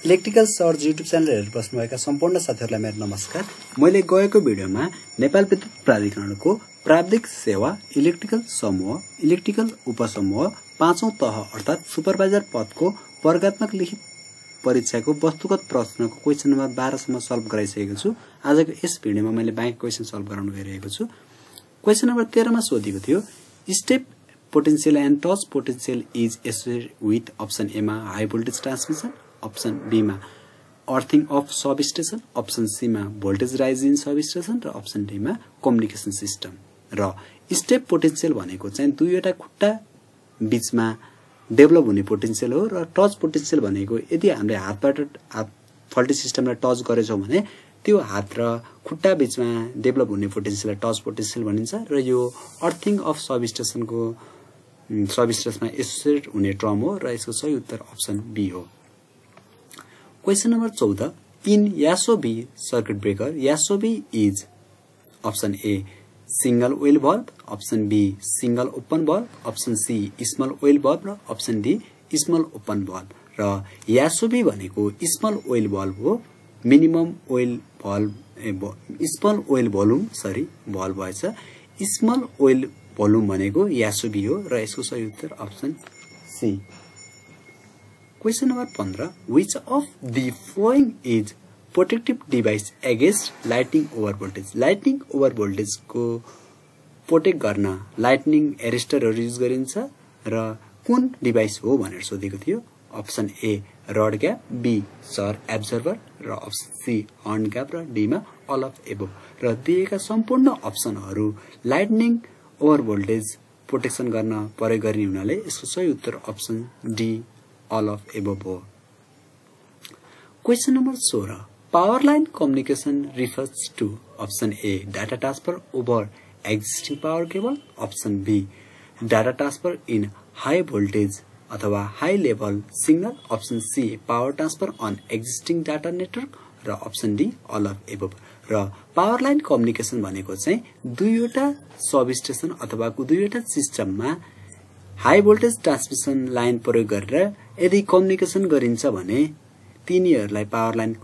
Electrical search YouTube channel हेरेर बस्नुभएका सम्पूर्ण साथीहरूलाई मेरो नमस्कार। मैले गएको भिडियोमा नेपाल विद्युत प्राधिकरणको प्राविधिक सेवा इलेक्ट्रिकल समूह, इलेक्ट्रिकल उपसमूह 5औं तह अर्थात सुपरभाइजर पदको वर्गात्मक लिखित परीक्षाको वस्तुगत प्रश्नको क्वेशन नम्बर 12 सम्म सल्भ गराइसकेको छु। आजको यस भिडियोमा मैले बाँकी क्वेशन सल्भ गराउन गइरहेको छु। क्वेशन नम्बर 13 मा सोधेको थियो step potential and touch potential is associated with option A मा high voltage transmission, option B मा earthing of substation, option C मा voltage rise in substation र अप्सन डी मा कम्युनिकेसन सिस्टम। र step potential भनेको चाहिँ दुईवटा खुट्टा बीचमा डेभलप हुने पोटेन्शियल हो र टच पोटेन्शियल भनेको यदि हामीले हात फल्टी सिस्टमलाई टच गरेछौं भने त्यो हात र खुट्टा बीचमा डेभलप हुने पोटेन्शियललाई टच पोटेन्शियल भनिन्छ र यो अर्थिङ अफ सब स्टेशनमा एसोसिएटेड हुने टर्म हो र यसको सही उत्तर अप्सन बी हो। क्वेशन नम्बर 14 इन यासोबी सर्किट ब्रेकर यासोबी is option A single oil bulb, option B single open bulb, option C small oil bulb र option D small open bulb. र यासोबी भनेको स्मल ओइल बल्ब हो। Minimum oil bulb small oil volume bulb भएछ। Small oil volume भनेको यासोबी हो र यसको सही उत्तर option C. Question number 15 which of the following is protective device against lightning over voltage। lightning over voltage को प्रोटेक्ट गर्न लाइटनिङ एरेस्टरहरु युज गरिन्छ र कुन डिभाइस हो भनेर सोधेको थियो। Option A rod gap, B surge absorber र अप्सन सी हर्न ग्याप र डी मा अल अफ एबोभ। र दिएका सम्पूर्ण अप्सनहरु लाइटनिङ ओभर भोल्टेज प्रोटेक्सन गर्न प्रयोग गर्ने हुनाले यसको सही उत्तर option D all of above हो। Question number 16 power line communication refers to option A data transfer over existing power cable, option B data transfer in high voltage अथवा high level signal, option C power transfer on existing data network र option D all of above. र power line communication भनेको चाहिँ दुईवटा sub station अथवा दुईवटा सिस्टममा high voltage transmission line प्रयोग गरेर यदि कम्युनिकेसन गरिन्छ भने तिनीहरूलाई पावर लाइन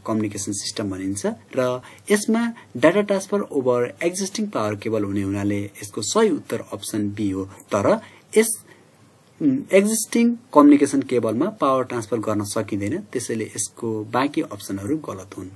कम्युनिकेसन सिस्टम भनिन्छ र यसमा data transfer over existing power cable हुने हुनाले यसको सही उत्तर अप्सन बी हो। तर यस एक्जिस्टिङ कम्युनिकेसन केबलमा पावर ट्रान्सफर गर्न सकिँदैन, त्यसैले यसको बाँकी अप्सनहरु गलत हुन्।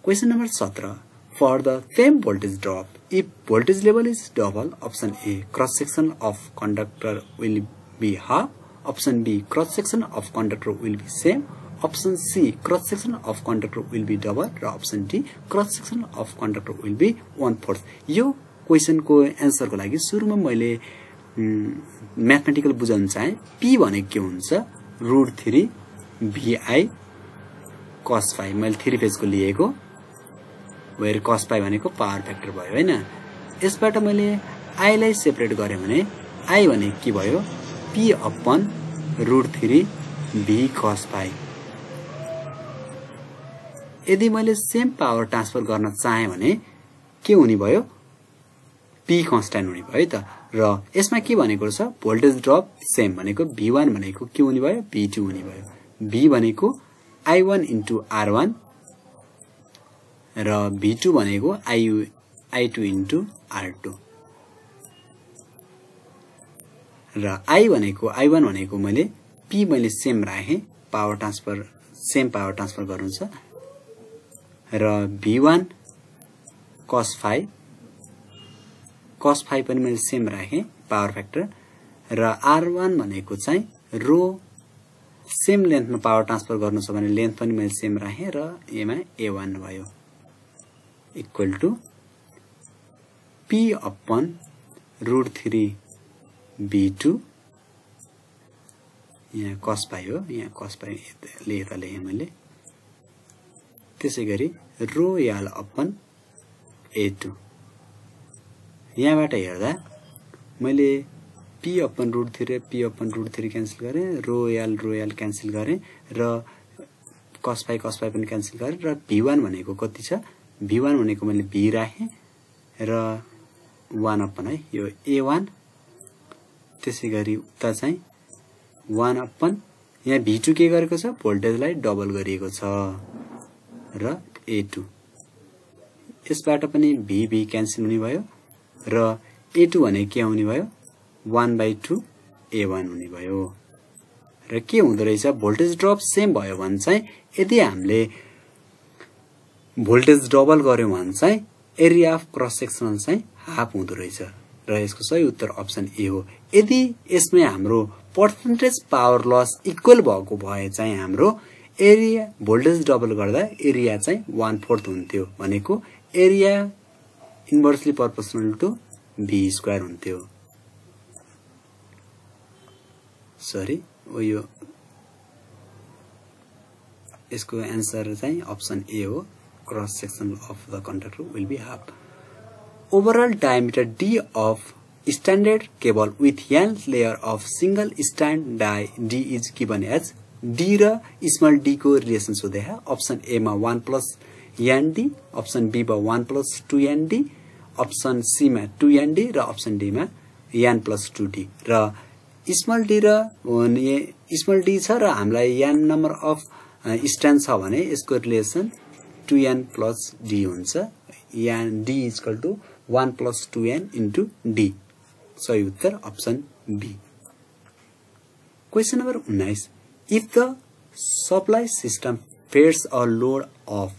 Question number 17 for the same voltage drop if voltage level is double, option A cross section of conductor will be half, option B cross section of conductor will be same, option C cross section of conductor will be double र option D cross section of conductor will be 1/4। यो question को answer को लागि सुरुमा मैले mathematical बुझाउन चाहे। P भनेको के हुन्छ √3 VI cos phi। मैले 3 फेज को लिएको वेयर cos phi भनेको पावर फ्याक्टर भयो हैन। यसबाट मैले I लाई सेपरेट गरे भने I भनेको के भयो P upon √3 V cos phi। यदि मैले सेम पावर ट्रान्सफर गर्न चाहे भने के हुने भयो P कन्स्ट्यान्ट हुने भयो त। र यसमा के भनेको छ भोल्टेज ड्रप सेम भनेको V1 भनेको के हुने भयो V2 हुने भयो। V भनेको I1 * R1 र V2 भनेको I2 * R2 र I1 भनेको मैले P मैले सेम राखे power transfer same power transfer गर्नु छ र V1 cos phi पनि मैले सेम राखे पावर फ्याक्टर र R1 भनेको चाहिँ रो सेम लेन्थमा पावर ट्रान्सफर गर्नु छ भने लेन्थ पनि मैले सेम राखे र एमा A1 भयो equal to P upon √3 V2 यहाँ cos phi हो, यहाँ cos phi लेखेँ मैले। त्यसैगरी ρl अपन A2 यहाँबाट हेर्दा मैले P अपन √3 र P अपन √3 क्यान्सल गरे, ρl क्यान्सल गरे र cos phi पनि क्यान्सल गरे र V1 भनेको कति छ V1 भनेको मैले B राखे र 1 अपन है यो A1 त्यसैगरी उता चाहिँ 1 अपन यहाँ V2 के गरेको छ भोल्टेजलाई डबल गरिएको छ र A2 यसबाट पनि V क्यान्सल हुने भयो र A2 भने के आउने भयो 1/2 A1 हुने भयो र के हुँदो रहेछ भोल्टेज ड्रप सेम भयो भने चाहिँ यदि हामीले भोल्टेज डबल गर्यौं भने चाहिँ एरिया अफ क्रस सेक्सनल चाहिँ हाफ हुँदो रहेछ र यसको सही उत्तर अप्सन ए हो। यदि यसमा हाम्रो पर्सेन्टेज पावर लस इक्वल भएको भए चाहिँ हाम्रो एरिया भोल्टेज डबल गर्दा एरिया चाहिँ 1/4 हुन्थ्यो भनेको area inversely proportional to V square हुन्थ्यो। सरी यो यसको आन्सर चाहिँ अप्सन ए हो cross section of the conductor will be half. Overall diameter D of standard cable with N layer of single strand die D is given as D र small d को relation सोधे है। Option A मा 1 plus ND, option B मा 1 plus 2ND, option C मा 2ND र option D मा N plus 2D र स्मल डी र स्मल डी छ र हामीलाई N नम्बर अफ स्ट्यान्ड छ भने यसको रिलेसन 2N प्लस D हुन्छ। N D is equal to 1 plus 2N into D। सही उत्तर option B. Question number 19 if the supply system fares a load of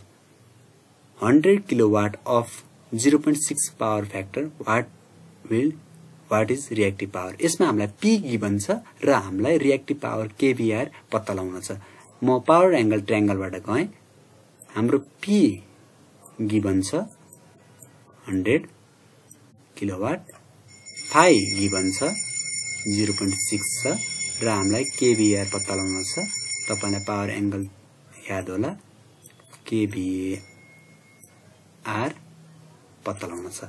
100 kilowatt of 0.6 power factor what is reactive power. यसमा हामीलाई P given छ र हामीलाई reactive power KVR पत्ता लगाउन छ। म पावर एंगल ट्रायंगलबाट गए हाम्रो P गिवन छ 100 किलोवाट, फाइ गिवन छ 0.6 छ र हामीलाई KVR पत्ता लगाउन छ। तपाईलाई पावर एंगल याद होला KVR पत्ता लगाउन छ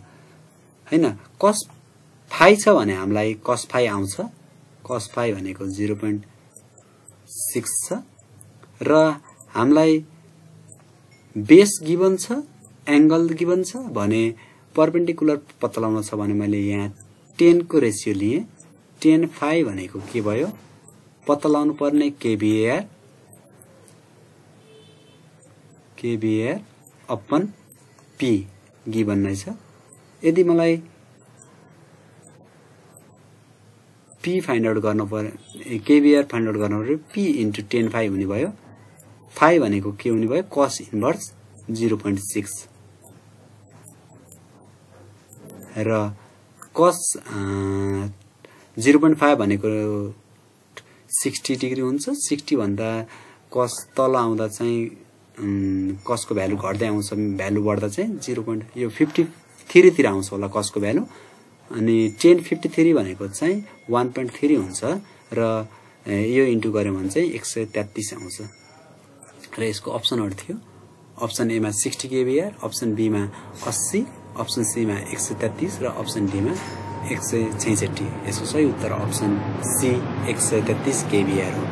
हैन। cos फाइ छ भने हामीलाई cos फाइ आउँछ। cos फाइ भनेको 0.6 छ र हामीलाई बेस गिवन छ एंगल गिवन छ भने परपेंडिकुलर पत्ता लगाउन छ भने मैले यहाँ 10 को रेशियो लिए 10 फाइ भनेको के भयो पत्ता लगाउनु पर्ने KVR अपन P गिवन नै छ। यदि मलाई P फाइन्ड आउट गर्न पर्यो KVR फाइन्ड आउट गर्न पर्यो P इन्टु 10 फाइ हुने भयो। फाइ भनेको के हुने भयो cos इन्भर्स 0.6 र cos 0.5 भनेको 60 डिग्री हुन्छ। 60 भन्दा cos तल आउँदा चाहिँ cos को भ्यालु घट्दै आउँछ, भ्यालु बढ्दा चाहिँ 0. यो 53 तिर आउँछ होला cos को भ्यालु अनि 1053 भनेको चाहिँ 1.3 हुन्छ र यो इन्टु गर्यो भने चाहिँ 133 आउँछ र यसको अप्सनहरु थियो। अप्सन ए मा 60 KVR, अप्सन बी मा 80, अप्सन सी मा 133 र अप्सन डी मा 166। यसको सही उत्तर अप्सन सी 133 KVR हो।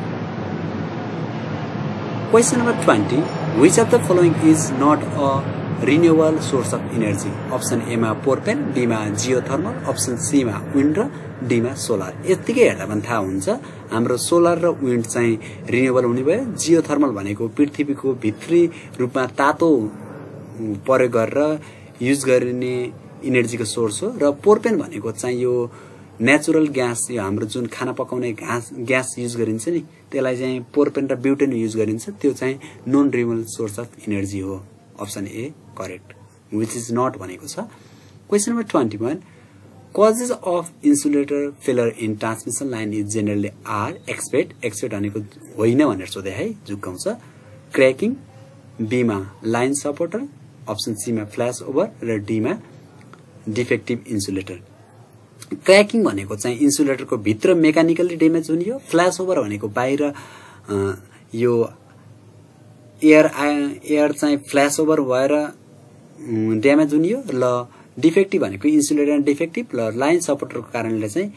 Question number 20 which of the following is not a renewable source of energy. Option A मा प्रोपेन, बी मा जियोथर्मल, अप्सन सी मा विन्ड र डी मा सोलर। यतिकै हेर्दा पनि थाहा हुन्छ हाम्रो सोलर र विन्ड चाहिँ रिन्युएबल हुने भयो। जियोथर्मल भनेको पृथ्वीको भित्री रूपमा तातो प्रयोग गरेर युज गरिने एनर्जीको सोर्स हो र प्रोपेन भनेको चाहिँ यो नेचुरल ग्यास, यो हाम्रो जुन खाना पकाउने ग्यास युज गरिन्छ नि त्यसलाई चाहिँ प्रोपेन र ब्युटेन युज गरिन्छ, त्यो चाहिँ non renewable source of energy हो। Option A correct, which is not भनेको छ। Question number 21 causes of insulator failure in transmission line is generally are expect भनेको होइन भनेर सोधे है, झुक्काउँछ। क्रैकिङ, बी मा लाइन सपोर्टर, अप्सन सी मा फ्ल्याश ओभर र डी मा डिफेक्टिभ इन्सुलेटर। क्रैकिङ भनेको चाहिँ इन्सुलेटरको भित्र मेकानिकली ड्यामेज हुने हो। फ्ल्याश ओभर भनेको बाहिर यो एयर चाहिँ फ्ल्याश ओभर भएर ड्यामेज हुने हो। ल डिफेक्टिभ भनेको इन्सुलेटर डिफेक्टिभ र लाइन सपोर्टरको कारणले चाहिँ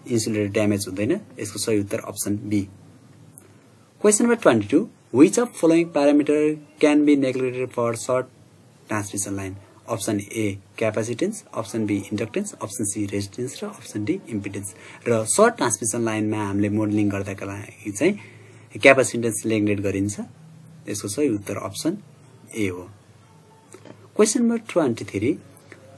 इन्सुलेटर ड्यामेज हुँदैन। यसको सही उत्तर option B. Question number 22 which of following parameter can be neglected for short transmission line. Option A capacitance, option B inductance, option C resistance र अप्सन डी इम्पिडेन्स। र सर्ट ट्रान्समिसन लाइनमा हामीले modelling गर्दाका लागि चाहिँ क्यापेसिटेन्स नेग्लेक्ट गरिन्छ। यसको सही उत्तर अप्सन ए हो। Question number 23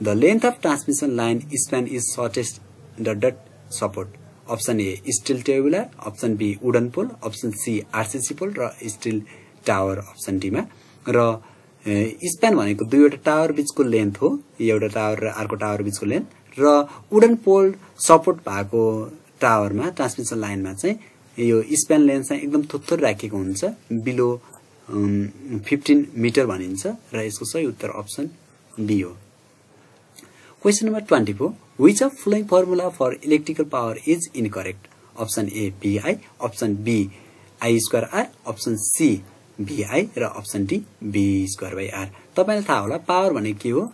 the length of transmission line span is shortest at support. Option A steel tubular, option B wooden pole, option C RCC pole र स्टिल टावर अप्सन डी मा। र span भनेको दुईवटा tower बीचको length हो, एउटा tower र अर्को टावर बीचको लेन्थ। र वुडन पोल सपोर्ट भएको टावरमा ट्रान्समिसन लाइनमा चाहिँ यो स्प्यान लेन्थ चाहिँ एकदम थोत्थोर राखिएको हुन्छ, बिलो 15 मिटर भनिन्छ र यसको सही उत्तर अप्सन बी हो। Question number 24 which of following formula for electrical power is incorrect. Option A VI, option B I²R, option C VI र अप्सन डी V²R। तपाईलाई थाहा होला पावर भनेको के हो,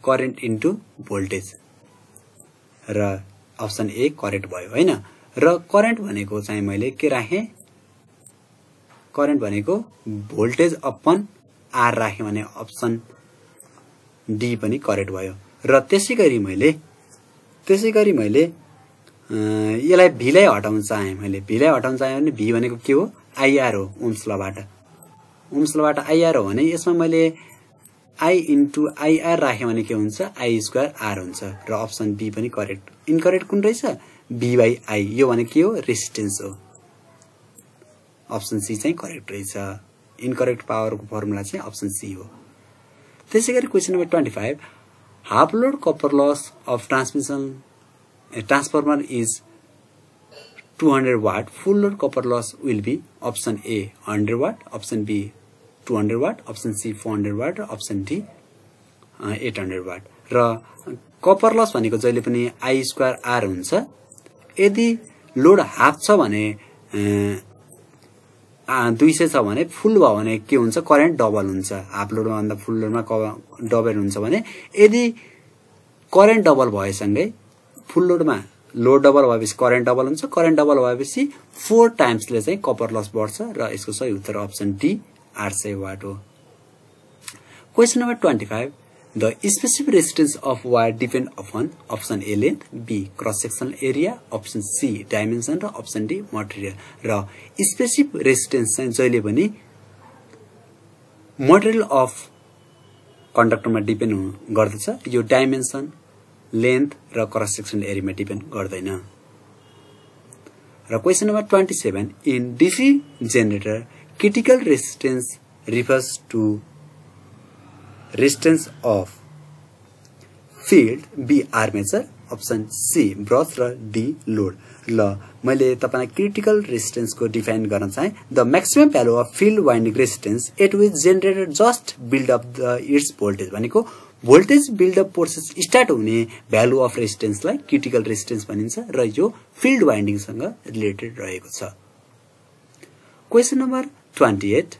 करेन्ट इन्टु भोल्टेज र अप्सन ए करेक्ट भयो हैन। र करेन्ट भनेको चाहिँ मैले के राखे, करेन्ट भनेको भोल्टेज अपन आर राखे भने अप्सन डी पनि करेक्ट भयो। र त्यसैगरी मैले यसलाई भीलाई हटाउन चाहे, मैले भीलाई हटाउन चाहे भने भी भनेको के हो, आईआर हो, ओम्स लबाट आईआर हो भने यसमा मैले आई इन्टु आईआर राखे भने के हुन्छ, I²R हुन्छ र अप्सन बी पनि करेक्ट। इनकरेक्ट कुन रहेछ, V/I, यो भने के हो, रेजिस्टेन्स हो। अप्सन सी चाहिँ करेक्ट रहेछ। इनकरेक्ट पावरको फर्मुला चाहिँ अप्सन सी हो। त्यसैगरी question number 25 half load copper loss of transformer is 200 watt, full load copper loss will be. Option A 100 watt, option B 200 watt, option C 400 watt र option D 800 watt. र copper loss भनेको जहिले पनि I²R हुन्छ। यदि load half छ भने 200 छ भने फुल भयो भने के हुन्छ, करेन्ट डबल हुन्छ। हाफ लोडमा भन्दा फुल लोडमा डबल हुन्छ भने यदि करेन्ट डबल भएसँगै फुल लोडमा लोड डबल भएपछि करेन्ट डबल हुन्छ, करेन्ट डबल भएपछि 4 टाइम्सले चाहिँ कपर लस बढ्छ र यसको सही उत्तर अप्सन डी 800 वाट हो। Question number 25 the specific resistance of wire depend upon option A length, B cross sectional area, option C dimension र अप्सन डी मटेरियल। र स्पेसिफिक रेजिस्टेन्स चाहिँ जहिले पनि मटेरियल अफ कन्डक्टरमा डिपेन्ड गर्दछ, यो डाइमेन्सन, लेन्थ र क्रस सेक्सनल एरियामा डिपेन्ड गर्दैन। र question number 27 in DC generator critical resistance refers to resistance of field, B armature, option C brush र डी लोड। ल मैले तपाईलाई क्रिटिकल रेजिस्टेन्स को डिफाइन गर्न चाहे, the maximum value of field winding resistance at which generator just build up the its voltage भनेको voltage buildup process start हुने value of रेजिस्टेन्सलाई क्रिटिकल रेजिस्टेन्स भनिन्छ र यो फिल्ड वाइन्डिङसँग रिलेटेड रहेको छ। Question number 28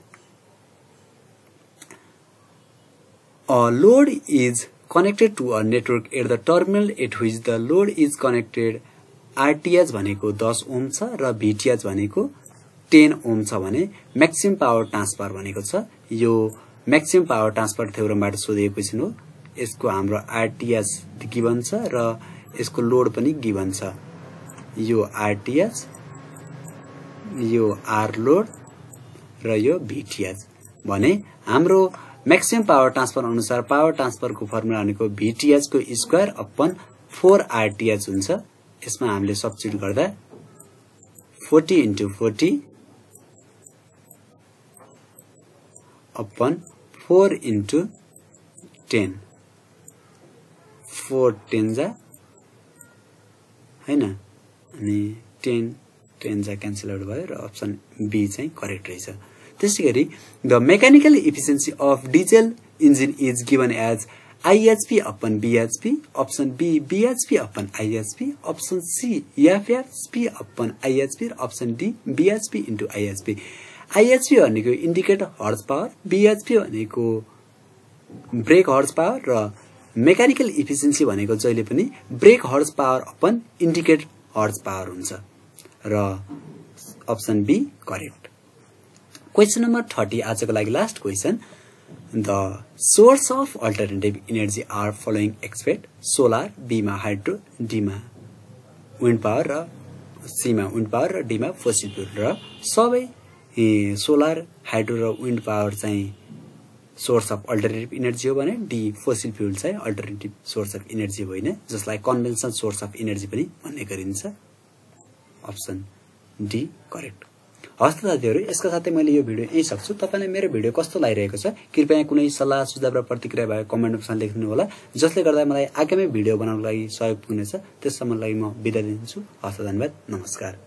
a load is connected to a network at the terminal at which the load is connected। RTH भनेको 10 ओम छ र VTH भनेको 10 ओम छ भने म्याक्सिमम पावर ट्रान्सफर भनेको छ। यो म्याक्सिमम पावर ट्रान्सफर थ्योरमबाट सोधिएको क्वेशन हो। यसको हाम्रो RTH गिवन छ र यसको लोड पनि गिवन छ। यो RTH, यो R लोड र यो VTH भने हाम्रो मैक्सिमम पावर ट्रान्सफर अनुसार पावर ट्रान्सफर को फर्मुला भनेको VTH को स्क्वायर अपन 4RTH हुन्छ। यसमा हामीले सब्स्टिट्युट गर्दा 40 × 40 अपन 4 × 10, 4 10 जा हैन, अनि 10 जा क्यान्सल आउट भयो र अप्सन बी चाहिँ करेक्ट रहेछ। त्यसैगरी the mechanical efficiency of diesel engine is given as IHP upon BHP, option B BHP upon IHP, option C FHP upon IHP र option D BHP × IHP। IHP भनेको indicate horse power, BHP भनेको brake horse power र mechanical efficiency भनेको जहिले पनि brake horse power upon indicate horse power हुन्छ र option B correct. Question number 30 आजको लागि last question. The source of alternative energy are following expect, solar, B मा हाइड्रो, डी मा विन्ड पावर र सी मा विन्ड पावर र D मा फोसिल फ्युल र सबै सोलर हाइड्रो र विन्ड पावर चाहिँ सोर्स अफ अल्टरनेटिभ इनर्जी हो भने डी फोसिल फ्युल चाहिँ अल्टरनेटिभ सोर्स अफ इनर्जी होइन, जसलाई कन्भेन्सनल सोर्स अफ इनर्जी पनि भन्ने गरिन्छ। Option D correct. हस् त साथीहरु, यसका साथै मैले यो भिडियो यही सक्छु। तपाईलाई मेरो भिडियो कस्तो लागिरहेको छ कृपया कुनै सल्लाह सुझाव र प्रतिक्रिया भए कमेन्ट बक्समा लेख्नु होला, जसले गर्दा मलाई आगामी भिडियो बनाउनको लागि सहयोग पुग्नेछ। त्यससम्मलाई म बिदा दिन्छु। हस् त, धन्यवाद, नमस्कार।